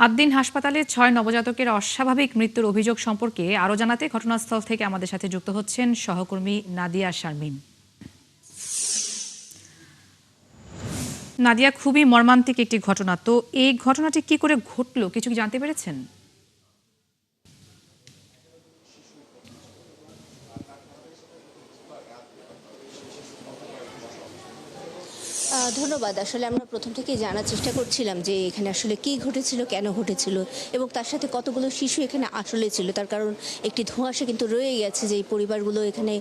আদ্দিন হাসপাতালে ৬ নবজাতকের অস্বাভাবিক মৃত্যুর অভিযোগ সম্পর্কে আরও জানাতে ঘটনাস্থল থেকে আমাদের সাথে যুক্ত হচ্ছেন সহকর্মী নাদিয়া শারমিন। নাদিয়া, খুবই মর্মান্তিক একটি ঘটনা, তো এই ঘটনাটি কি করে ঘটলো কিছু কি জানতে পেরেছেন? ধন্যবাদ। আসলে আমরা প্রথম থেকেই জানার চেষ্টা করছিলাম যে এখানে আসলে কী ঘটেছিল, কেন ঘটেছিল এবং তার সাথে কতগুলো শিশু এখানে আসলে ছিল। তার কারণ একটি ধোঁয়াশা কিন্তু রয়েই গেছে যে এই পরিবারগুলো এখানে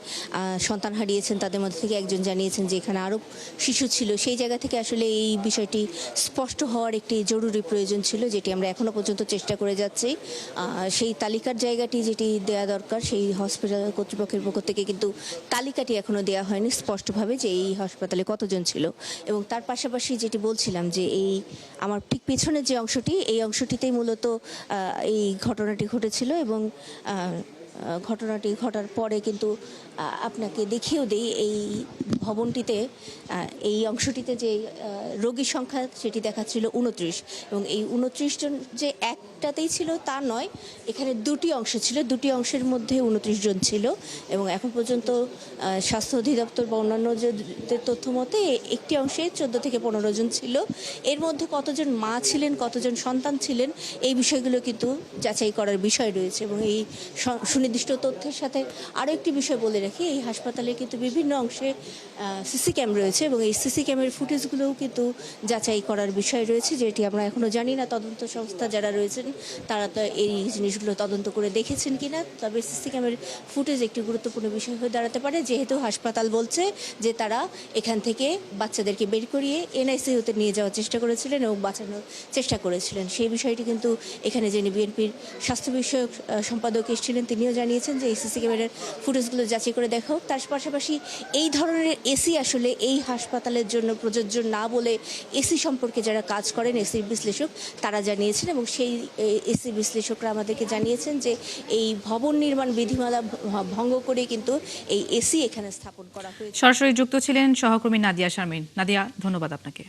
সন্তান হারিয়েছেন, তাদের মধ্যে থেকে একজন জানিয়েছেন যে এখানে আরও শিশু ছিল। সেই জায়গা থেকে আসলে এই বিষয়টি স্পষ্ট হওয়ার একটি জরুরি প্রয়োজন ছিল, যেটি আমরা এখনও পর্যন্ত চেষ্টা করে যাচ্ছি। সেই তালিকার জায়গাটি যেটি দেয়া দরকার, সেই হসপিটাল কর্তৃপক্ষের পক্ষ থেকে কিন্তু তালিকাটি এখনও দেওয়া হয়নি স্পষ্টভাবে যে এই হাসপাতালে কতজন ছিল। এবং তার পাশাপাশি যেটি বলছিলাম যে এই আমার ঠিক পেছনের যে অংশটি, এই অংশটিতেই মূলত এই ঘটনাটি ঘটেছিল এবং ঘটনাটি ঘটার পরে কিন্তু আপনাকে দেখিয়েও দেই এই ভবনটিতে, এই অংশটিতে যে রোগীর সংখ্যা সেটি দেখাচ্ছিল ২৯ এবং এই ২৯ জন যে একটাতেই ছিল তা নয়, এখানে দুটি অংশ ছিল, দুটি অংশের মধ্যে ২৯ জন ছিল এবং এখন পর্যন্ত স্বাস্থ্য অধিদপ্তর বা অন্যান্য যে তথ্য মতে একটি অংশে ১৪ থেকে ১৫ জন ছিল। এর মধ্যে কতজন মা ছিলেন, কতজন সন্তান ছিলেন, এই বিষয়গুলো কিন্তু যাচাই করার বিষয় রয়েছে। এবং এই সুনির্দিষ্ট তথ্যের সাথে আরও একটি বিষয় বলে রাখি, এই হাসপাতালে কিন্তু বিভিন্ন অংশে সিসি ক্যাম রয়েছে এবং এই সিসি ক্যামের ফুটেজগুলোও কিন্তু যাচাই করার বিষয় রয়েছে, যেটি আমরা এখনও জানি না তদন্ত সংস্থা যারা রয়েছেন তারা তো এই জিনিসগুলো তদন্ত করে দেখেছেন কিনা। তবে সিসি ক্যামের ফুটেজ একটি গুরুত্বপূর্ণ বিষয় হয়ে দাঁড়াতে পারে, যেহেতু হাসপাতাল বলছে যে তারা এখান থেকে বাচ্চাদেরকে বের করিয়ে এনআইসিইউতে নিয়ে যাওয়ার চেষ্টা করেছিলেন এবং বাঁচানোর চেষ্টা করেছিলেন। সেই বিষয়টি কিন্তু এখানে যিনি বিএনপির স্বাস্থ্য বিষয়ক সম্পাদক এসেছিলেন তিনিও জানিয়েছেন যে এই সিসি ক্যামেরার ফুটেজগুলো যাচাই করে দেখা হোক। তার পাশাপাশি এই ধরনের এসি আসলে এই হাসপাতালের জন্য প্রযোজ্য না বলে এসি সম্পর্কে যারা কাজ করেন, এসির বিশ্লেষক, তারা জানিয়েছেন এবং সেই এসি বিশ্লেষকরা আমাদেরকে জানিয়েছেন যে এই ভবন নির্মাণ বিধিমালা ভঙ্গ করে কিন্তু এই এসি এখানে স্থাপন করা হয়েছে। সরাসরি যুক্ত ছিলেন সহকর্মী নাদিয়া শারমিন। নাদিয়া, ধন্যবাদ আপনাকে।